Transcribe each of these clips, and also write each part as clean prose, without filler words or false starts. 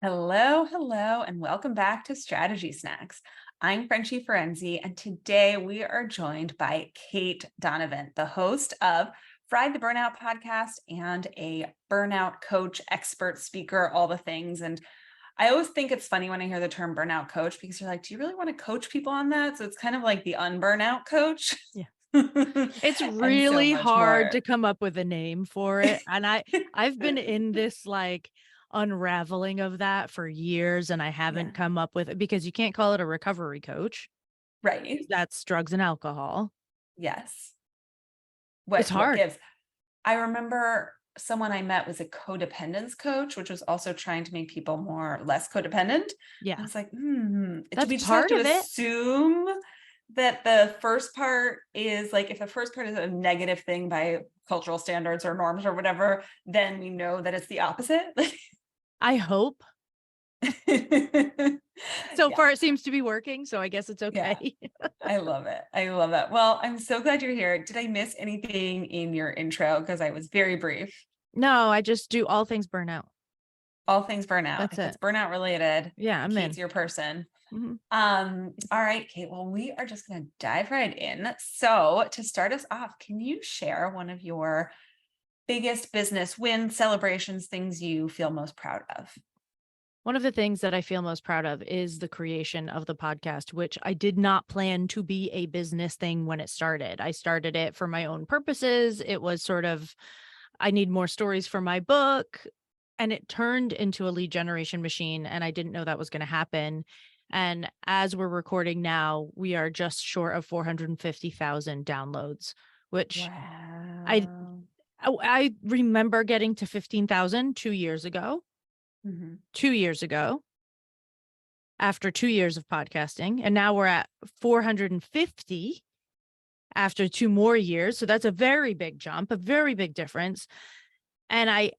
Hello, hello, and welcome back to Strategy Snacks. I'm Frenchie Ferenczi, and today we are joined by Cait Donovan, the host of Fried the Burnout podcast and a burnout coach, expert speaker, all the things. And I always think it's funny when I hear the term burnout coach because you're like, do you really want to coach people on that? So it's kind of like the unburnout coach. Yeah. It's And so really much hard more. to come up with a name for it. And I've been in this unraveling of that for years, and I haven't Yeah, come up with it because you can't call it a recovery coach. right. That's drugs and alcohol. Yes. It's What hard. gives? I remember someone I met was a codependence coach, which was also trying to make people less codependent. I Yeah. was like, do That's we just have part to of it. assume that the first part is like, if the first part is a negative thing by cultural standards or norms or whatever, then we know that it's the opposite? I hope. So Yeah, far it seems to be working, so I guess it's yeah. okay. I love it. I love it. Well, I'm so glad you're here. Did I miss anything in your intro? Because I was very brief. No, I just do all things burnout. All things burnout. That's If it. it's burnout related, Yeah, I'm Cait's in. your person. Mhm. All right, Cait. Well, we are just going to dive right in. So, to start us off, can you share one of your biggest business wins, celebrations, things you feel most proud of? One of the things that I feel most proud of is the creation of the podcast, which I did not plan to be a business thing when it started. I started it for my own purposes. It was sort of, I need more stories for my book. And it turned into a lead generation machine. And I didn't know that was going to happen. And as we're recording now, we are just short of 450,000 downloads, which I Wow. I remember getting to 15,000 2 years ago. Mhm. 2 years ago, after 2 years of podcasting, and now we're at 450 after 2 more years, so that's a very big jump, a very big difference, and I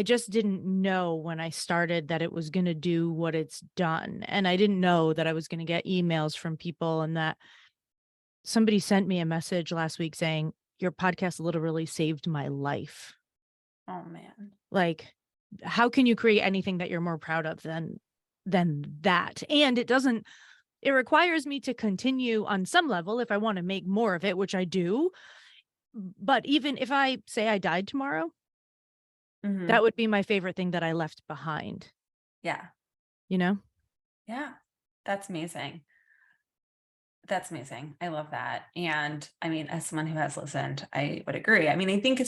just didn't know when I started that it was gonna do what it's done, and I didn't know that I was gonna get emails from people and that somebody sent me a message last week saying, "Your podcast literally saved my life." Oh man. Like, how can you create anything that you're more proud of than that? And it requires me to continue on some level if I want to make more of it, which I do. But even if I say I died tomorrow, that Mhm. would be my favorite thing that I left behind, Yeah. you know? Yeah. That's amazing. That's amazing. I love that. And I mean, as someone who has listened, I would agree. I mean, I think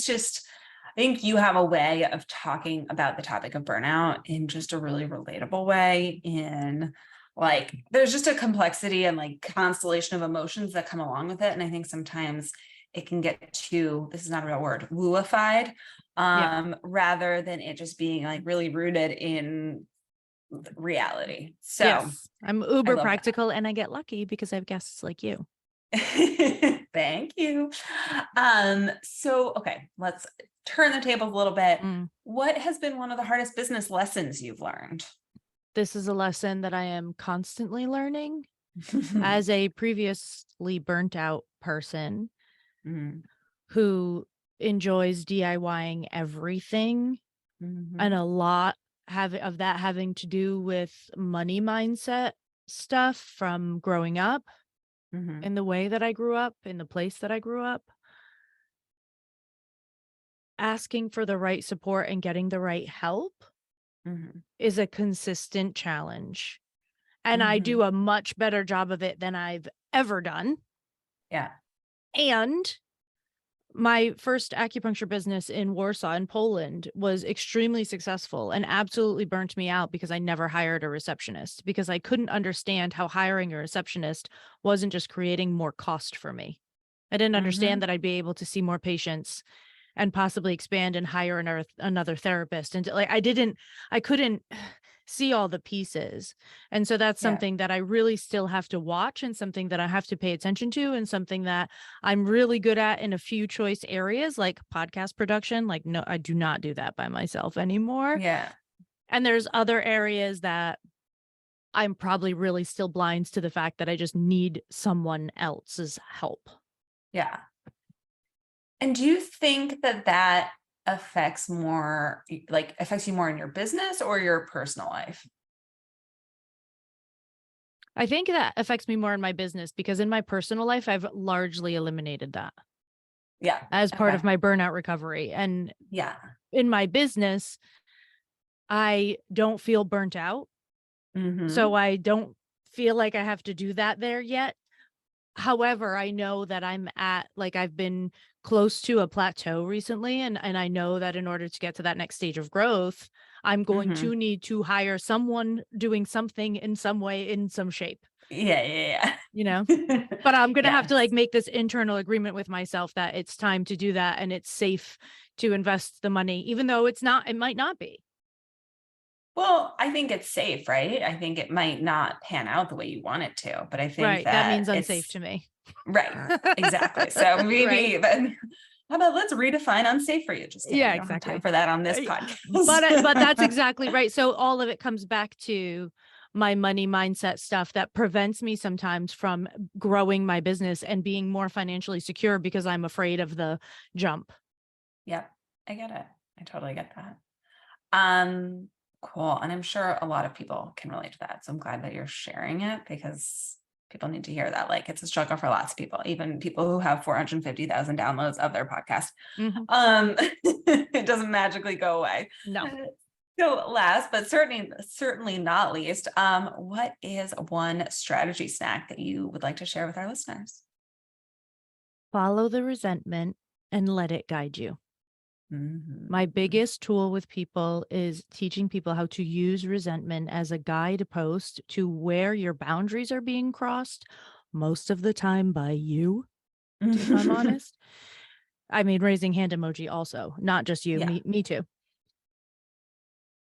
you have a way of talking about the topic of burnout in just a really relatable way. In like, there's just a complexity and like constellation of emotions that come along with it. And I think sometimes it can get too, this is not a real word, wooified, Yeah. rather than it just being like really rooted in reality. So Yes. I'm I uber love practical and I get lucky because I have guests like you. Thank you. So okay, let's turn the tables a little bit. Mm. What has been one of the hardest business lessons you've learned? This is a lesson that I am constantly learning as a previously burnt out person Mhm, who enjoys DIYing everything. And mhm, a lot of that having to do with money mindset stuff from growing up mhm, in the way that I grew up, in the place that I grew up. Asking for the right support and getting the right help mhm, is a consistent challenge. And I do mhm. a much better job of it than I've ever done. Yeah. And my first acupuncture business in Warsaw in Poland was extremely successful and absolutely burnt me out because I never hired a receptionist because I couldn't understand how hiring a receptionist wasn't just creating more cost for me. I didn't understand Mhm. that I'd be able to see more patients and possibly expand and hire another therapist. And like I couldn't see all the pieces. And so that's Yeah. something that I really still have to watch and something that I have to pay attention to and something that I'm really good at in a few choice areas like podcast production. Like, no, I do not do that by myself anymore. Yeah. And there's other areas that I'm probably really still blind to the fact that I just need someone else's help. Yeah. And do you think that affects you more in your business or your personal life? I think that affects me more in my business because in my personal life, I've largely eliminated that Yeah. as part Okay. of my burnout recovery. And Yeah. in my business, I don't feel burnt out. Mm-hmm. So I don't feel like I have to do that there yet. However, I know that I've been close to a plateau recently, and I know that in order to get to that next stage of growth, I'm going Mm-hmm. to need to hire someone doing something in some way, in some shape, Yeah. Yeah. you know? Yeah. But I'm gonna have to Yes. make this internal agreement with myself that it's time to do that and it's safe to invest the money, even though it might not be. Well, I think it's safe, right? I think it might not pan out the way you want it to, but I think Right. That that means unsafe it's to me. right. Exactly. So Right. maybe, but how about let's redefine unsafe for you? Just kidding. Yeah, We don't have time exactly. for that on this Uh, but that's podcast. exactly right. So all of it comes back to my money mindset stuff that prevents me sometimes from growing my business and being more financially secure because I'm afraid of the jump. Yep, I get it. I totally get that. Um, cool. And I'm sure a lot of people can relate to that. So I'm glad that you're sharing it because people need to hear that. Like it's a struggle for lots of people, even people who have 450,000 downloads of their podcast. Mhm. It doesn't magically go away. No. So last, but certainly not least, what is one strategy snack that you would like to share with our listeners? Follow the resentment and let it guide you. My Mhm. biggest tool with people is teaching people how to use resentment as a guidepost to where your boundaries are being crossed, most of the time by you, if I'm honest. I mean, raising hand emoji also, not just you, Yeah. me too.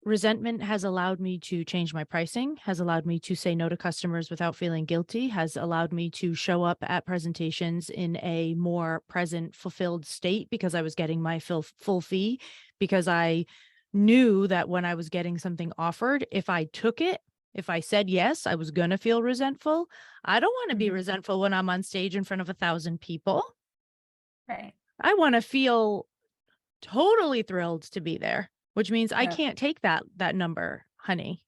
Resentment has allowed me to change my pricing, has allowed me to say no to customers without feeling guilty, has allowed me to show up at presentations in a more present, fulfilled state because I was getting my full fee, because I knew that when I was getting something offered, if I took it, if I said yes, I was going to feel resentful. I don't want to be Mhm. resentful when I'm on stage in front of 1,000 people. Right. I want to feel totally thrilled to be there, which means I Yeah. can't take that number, honey.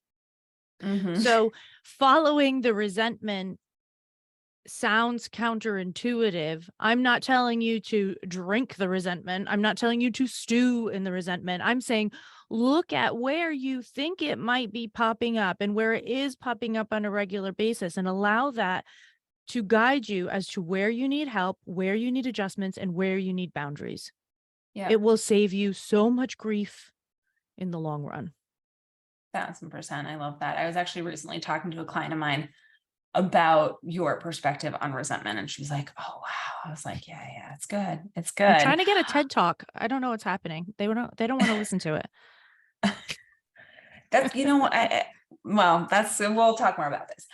Mhm. So following the resentment sounds counterintuitive. I'm not telling you to drink the resentment. I'm not telling you to stew in the resentment. I'm saying look at where you think it might be popping up and where it is popping up on a regular basis and allow that to guide you as to where you need help, where you need adjustments, and where you need boundaries. Yeah. It will save you so much grief in the long run. 1,000%. I love that. I was actually recently talking to a client of mine about your perspective on resentment. And she was like, oh, wow. I was like, yeah, yeah, it's good. It's I'm good. trying to get a TED Talk. I don't know what's happening. They don't want to listen to it. That's, well, we'll talk more about this.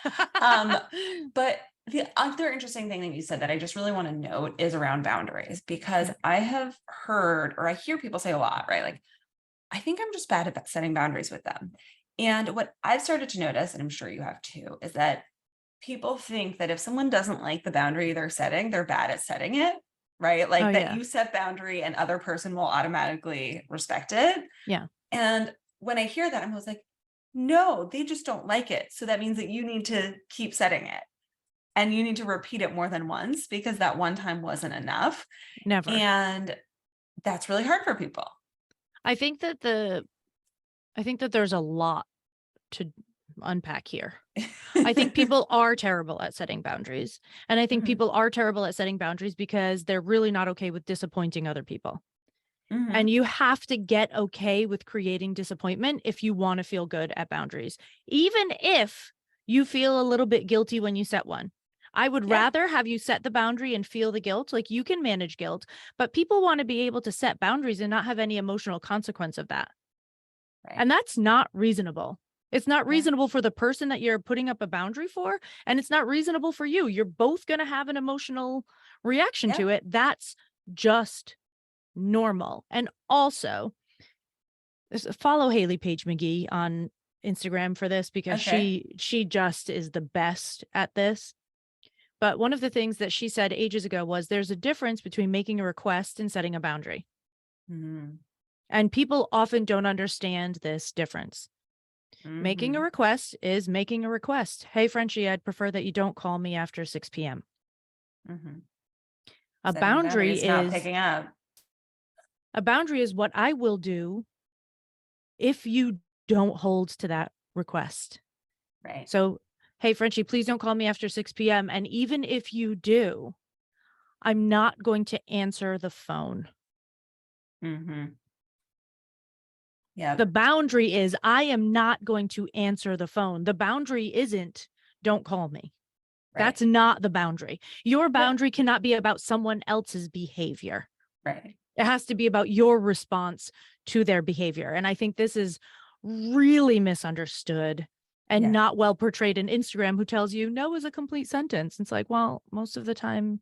But the other interesting thing that you said that I just really want to note is around boundaries, because Yeah. I have heard, or I hear people say a lot, right? Like, I think I'm just bad at setting boundaries with them. And what I've started to notice, and I'm sure you have too, is that people think that if someone doesn't like the boundary they're setting, they're bad at setting it, right? Oh, Like that yeah. you set boundary and other person will automatically respect it. Yeah. And when I hear that, I'm always like, no, they just don't like it. So that means that you need to keep setting it and you need to repeat it more than once because that one time wasn't enough. Never. And that's really hard for people. I think that there's a lot to unpack here. I think people are terrible at setting boundaries. And I think Mhm, people are terrible at setting boundaries because they're really not okay with disappointing other people. And mhm. you have to get okay with creating disappointment if you want to feel good at boundaries, even if you feel a little bit guilty when you set one. I would Yeah, rather have you set the boundary and feel the guilt. Like you can manage guilt, but people want to be able to set boundaries and not have any emotional consequence of that. right. And that's not reasonable. It's not Yeah, reasonable for the person that you're putting up a boundary for, and it's not reasonable for you. You're both going to have an emotional reaction yeah. to it. That's just normal. And also, follow Haley Page McGee on Instagram for this because Okay. she just is the best at this. But one of the things that she said ages ago was there's a difference between making a request and setting a boundary. Mhm. And people often don't understand this difference. Making a request is making a request. Hey, Frenchie, I'd prefer that you don't call me after 6 p.m. A boundary is not picking up. A boundary is what I will do if you don't hold to that request. Right. So, hey, Frenchie, please don't call me after 6 p.m. And even if you do, I'm not going to answer the phone. Yeah. The boundary is I am not going to answer the phone. The boundary isn't don't call me. Right. That's not the boundary. Your boundary cannot be about someone else's behavior. Right. It has to be about your response to their behavior. And I think this is really misunderstood and not well portrayed in Instagram, who tells you no is a complete sentence. It's like, well, most of the time,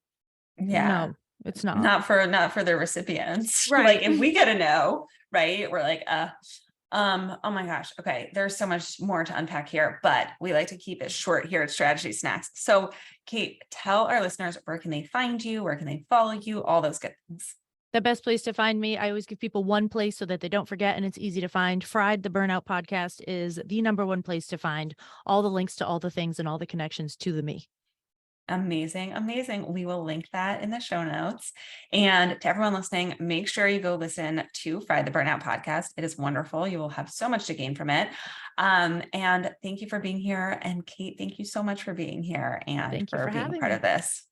no, it's not. Not for the recipients. Right. Like if we get a no, right, we're like, oh my gosh. Okay. There's so much more to unpack here, but we like to keep it short here at Strategy Snacks. So Cait, tell our listeners, where can they find you? Where can they follow you? All those good things. The best place to find me, I always give people one place so that they don't forget, and it's easy to find. Fried the Burnout podcast is the #1 place to find all the links to all the things and all the connections to the me. Amazing. Amazing. We will link that in the show notes. And to everyone listening, make sure you go listen to Fried the Burnout podcast. It is wonderful. You will have so much to gain from it. And thank you for being here. And Cait, thank you so much for being here and Thank you for for being having part me. of this.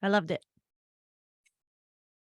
I loved it.